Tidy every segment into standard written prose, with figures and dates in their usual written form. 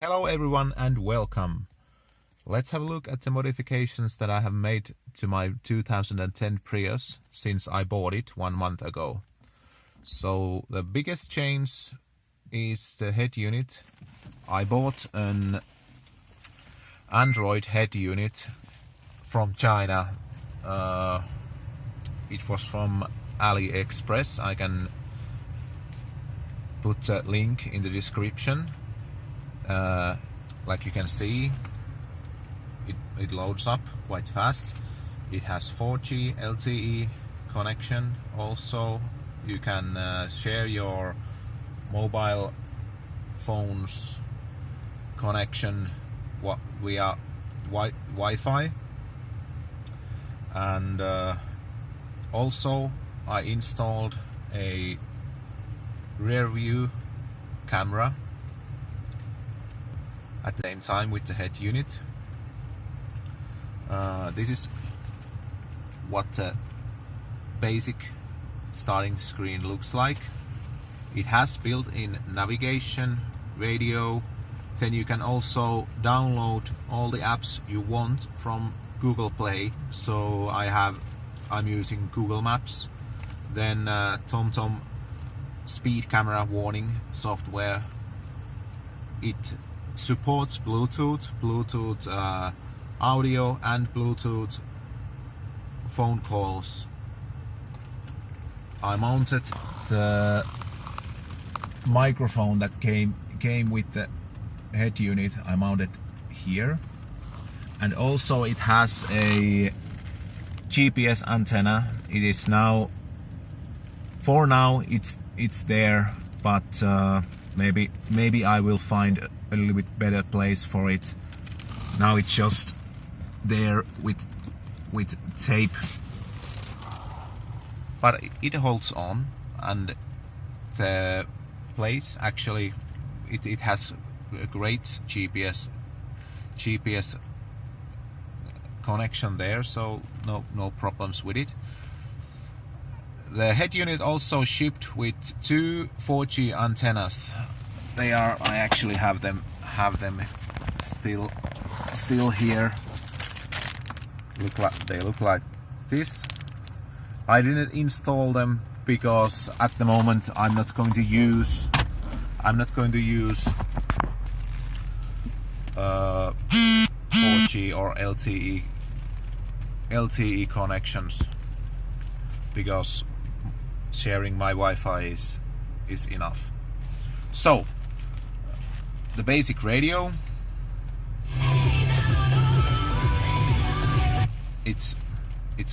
Hello everyone and welcome. Let's have a look at the modifications that I have made to my 2010 Prius since I bought it 1 month ago. So the biggest change is the head unit. I bought an Android head unit from China. It was from AliExpress. I can put a link in the description. Like you can see, it loads up quite fast. It has 4G LTE connection. Also, you can share your mobile phone's connection via Wi-Fi. And also I installed a rear view camera at the same time with the head unit. This is what the basic starting screen looks like. It has built-in navigation, radio. Then you can also download all the apps you want from Google Play. So I'm using Google Maps, then TomTom speed camera warning software. It supports Bluetooth audio and Bluetooth phone calls. I mounted the microphone that came with the head unit. I mounted here, and also it has a GPS antenna. It is now, for now it's there, but maybe I will find a little bit better place for it. Now it's just there with tape, but it holds on, and the place actually it has a great GPS connection there, so no problems with it. The head unit also shipped with 2 4G antennas. I actually have them still here. They look like this. I didn't install them because at the moment I'm not going to use 4G or LTE connections, because sharing my Wi-Fi is enough. So the basic radio, it's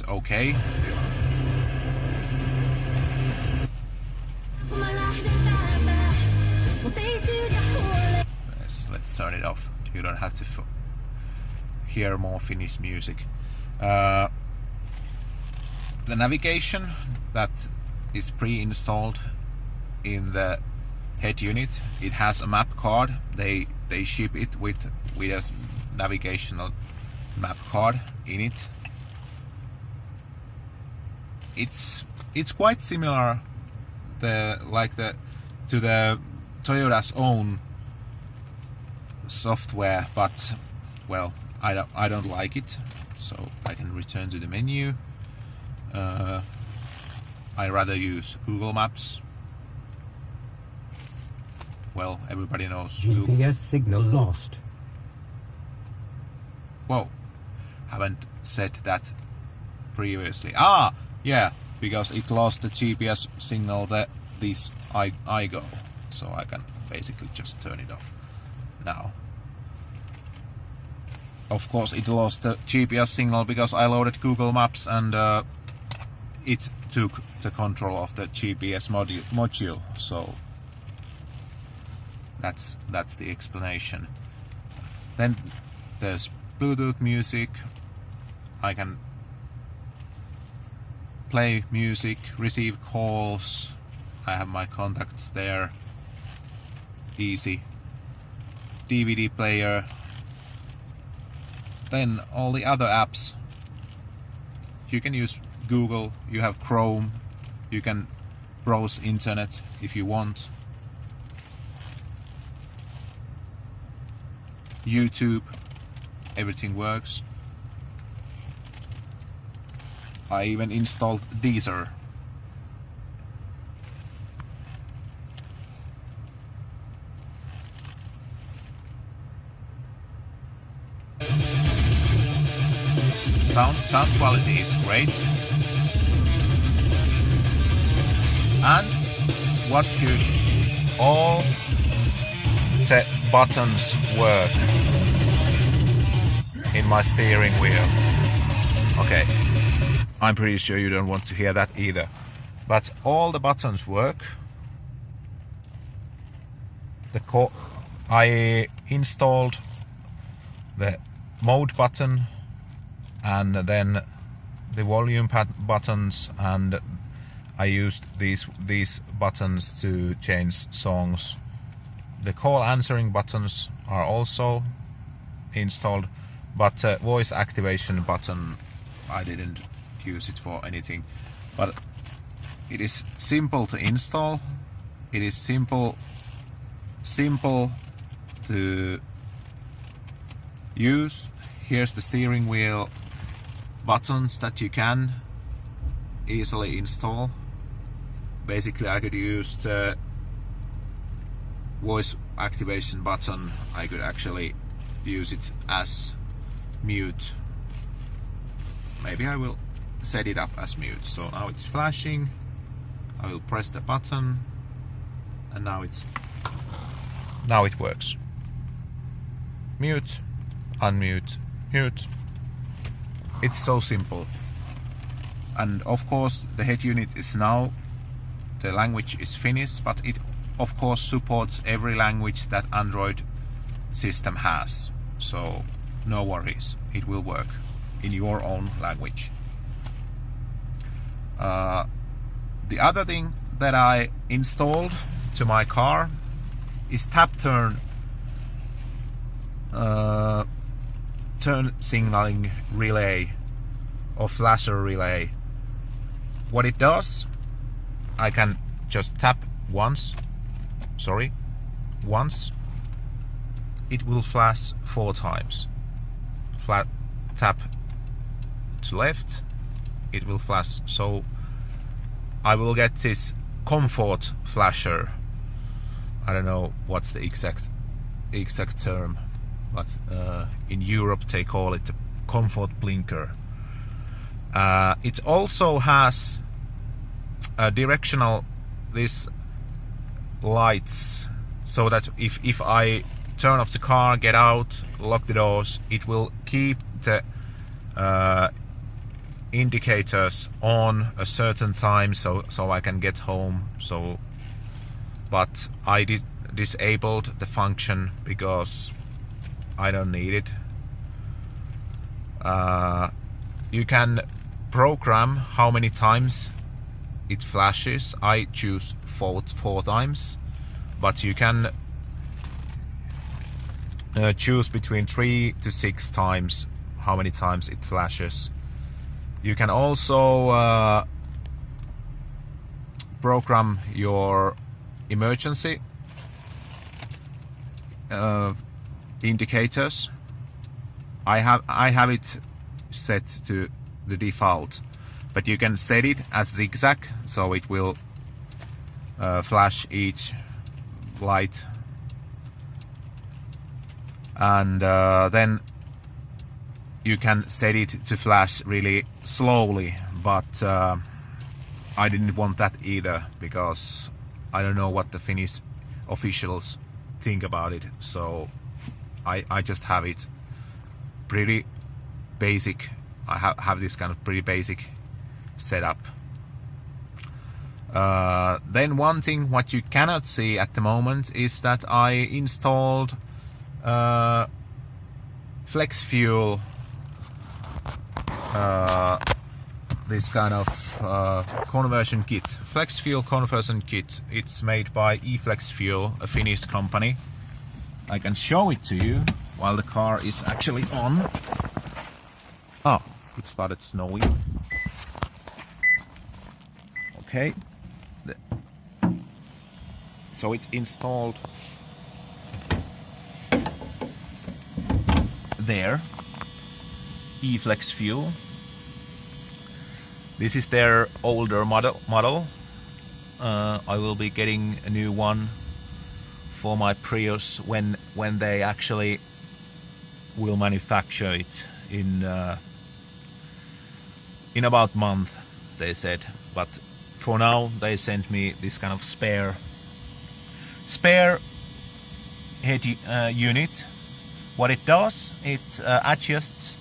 okay. Yes, let's turn it off. You don't have to hear more Finnish music. The navigation that is pre-installed in the head unit. It has a map card. They ship it with a navigational map card in it. It's quite similar to the Toyota's own software, but well, I don't like it. So I can return to the menu. I rather use Google Maps. Well, everybody knows GPS signal lost. Whoa, haven't said that previously. Yeah, because it lost the GPS signal this iGo, so I can basically just turn it off now. Of course, it lost the GPS signal because I loaded Google Maps, and it took the control of the GPS module. So that's the explanation. Then there's Bluetooth music. I can play music, receive calls. I have my contacts there. Easy. DVD player. Then all the other apps. You can use Google, you have Chrome, you can browse internet if you want. YouTube, everything works. I even installed Deezer. Sound quality is great. And what's good, all the buttons work in my steering wheel. Okay, I'm pretty sure you don't want to hear that either, but all the buttons work. I installed the mode button and then the volume buttons, and I used these buttons to change songs. The call answering buttons are also installed, but voice activation button, I didn't use it for anything. But it is simple to install. It is simple to use. Here's the steering wheel buttons that you can easily install. Basically, I could use the voice activation button. I could actually use it as mute. Maybe I will set it up as mute. So now it's flashing. I will press the button, and now it works. Mute, unmute, mute. It's so simple. And of course the head unit is now, the language is Finnish, but it of course supports every language that Android system has. So no worries, it will work in your own language. The other thing that I installed to my car is tap turn signaling relay or flasher relay. What it does, I can just tap once, it will flash 4 times. Tap to left, it will flash. So I will get this comfort flasher. I don't know what's the exact term, but in Europe they call it comfort blinker. It also has a directional lights, so that if I turn off the car, get out, lock the doors, it will keep the indicators on a certain time, so I can get home. But I disabled the function because I don't need it. You can program how many times it flashes. I choose 4 times, but you can choose between 3 to 6 times how many times it flashes. You can also program your emergency indicators. I have it set to the default, but you can set it as zigzag, so it will flash each light, and then you can set it to flash really slowly, but I didn't want that either, because I don't know what the Finnish officials think about it, so I just have it pretty basic. I have this kind of pretty basic setup. Then one thing what you cannot see at the moment is that I installed eFlexFuel, this kind of conversion kit, FlexFuel conversion kit. It's made by eFlexFuel, a Finnish company. I can show it to you while the car is actually on. Oh, it started snowing. Okay, so it's installed there, eFlexFuel. This is their older model. I will be getting a new one for my Prius when they actually will manufacture it in about a month, they said. But for now they sent me this kind of spare head unit. What it does, it adjusts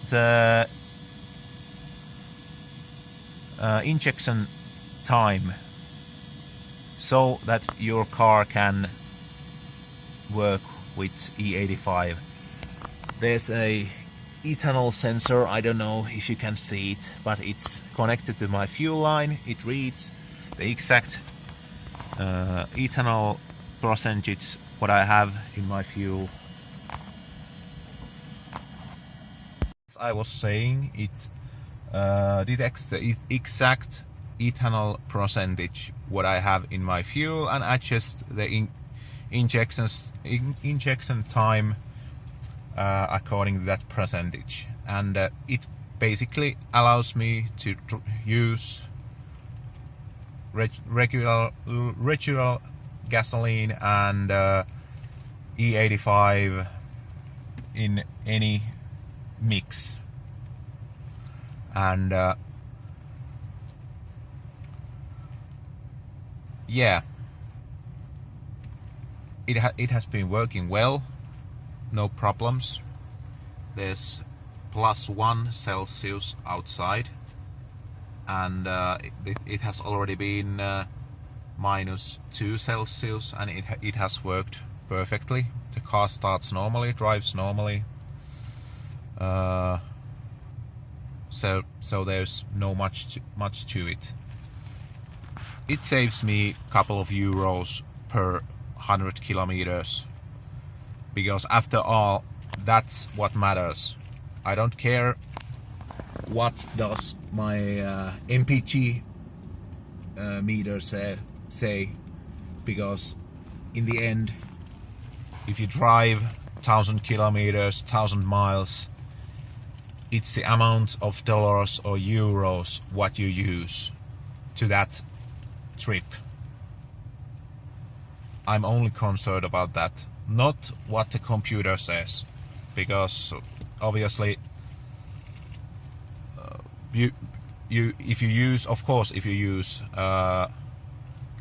the injection time so that your car can work with E85. There's a ethanol sensor, I don't know if you can see it, but it's connected to my fuel line. It reads the exact ethanol percentage what I have in my fuel. As I was saying, it detects the exact ethanol percentage what I have in my fuel and adjusts the injection time according to that percentage, and it basically allows me to use regular gasoline and E85 in any mix. And yeah, it has been working well, no problems. There's +1 Celsius outside, and it has already been -2 Celsius, and it has worked perfectly. The car starts normally, drives normally. So there's no much to it. It saves me a couple of euros per 100 kilometers, because after all, that's what matters. I don't care what does my MPG meter say, because in the end, if you drive 1,000 kilometers, 1,000 miles, it's the amount of dollars or euros what you use to that trip. I'm only concerned about that, not what the computer says, because obviously if you use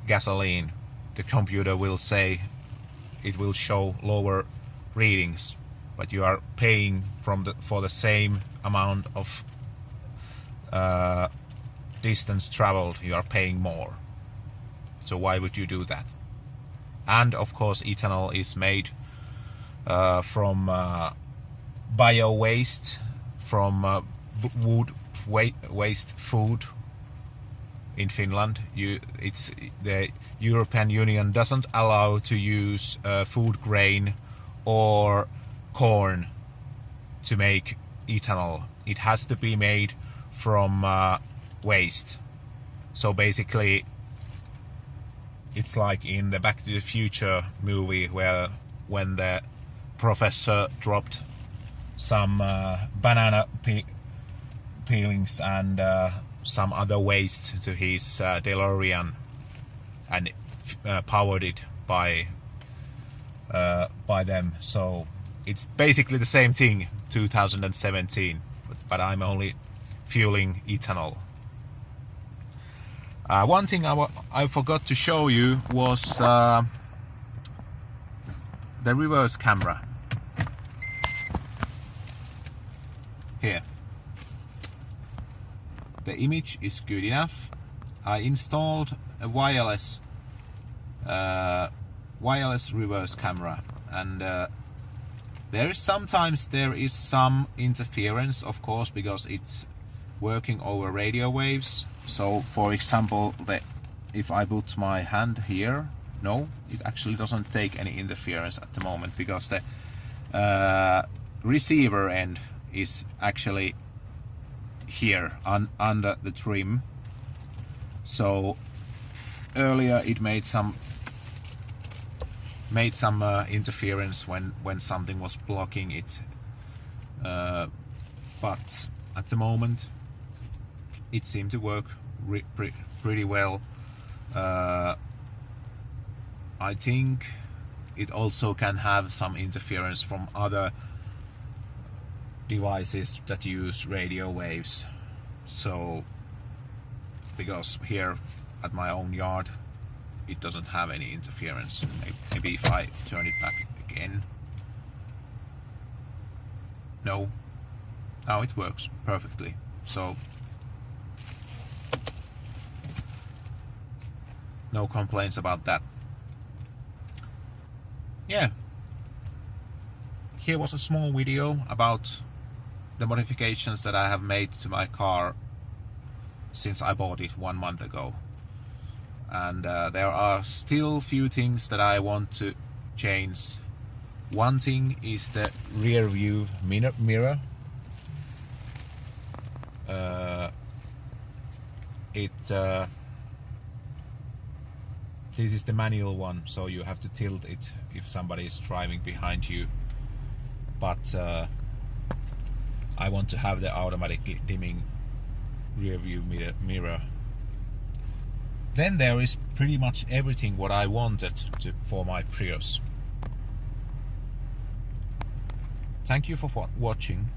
gasoline, the computer will say it will show lower readings, but you are paying for the same amount of distance traveled. You are paying more, so why would you do that? And of course, ethanol is made from bio waste, from wood waste food in Finland. The European Union doesn't allow to use food grain or corn to make ethanol. It has to be made from waste. So basically, it's like in the Back to the Future movie, where when the professor dropped some banana peelings and some other waste to his DeLorean, and powered it by them. So it's basically the same thing, 2017, but I'm only fueling ethanol. One thing I forgot to show you was the reverse camera. Here. The image is good enough. I installed a wireless reverse camera, and sometimes there is some interference, of course, because it's working over radio waves. So for example, if I put my hand here, no, it actually doesn't take any interference at the moment, because the receiver end is actually here under the trim. So earlier it made some interference when something was blocking it, but at the moment it seemed to work pretty well. I think it also can have some interference from other devices that use radio waves. So, because here at my own yard it doesn't have any interference. Maybe if I turn it back again. No, now it works perfectly. So no complaints about that. Yeah, here was a small video about the modifications that I have made to my car since I bought it 1 month ago. And there are still few things that I want to change. One thing is the rear view mirror. This is the manual one, so you have to tilt it if somebody is driving behind you. But I want to have the automatic dimming rear view mirror. Then there is pretty much everything what I wanted for my Prius. Thank you for watching.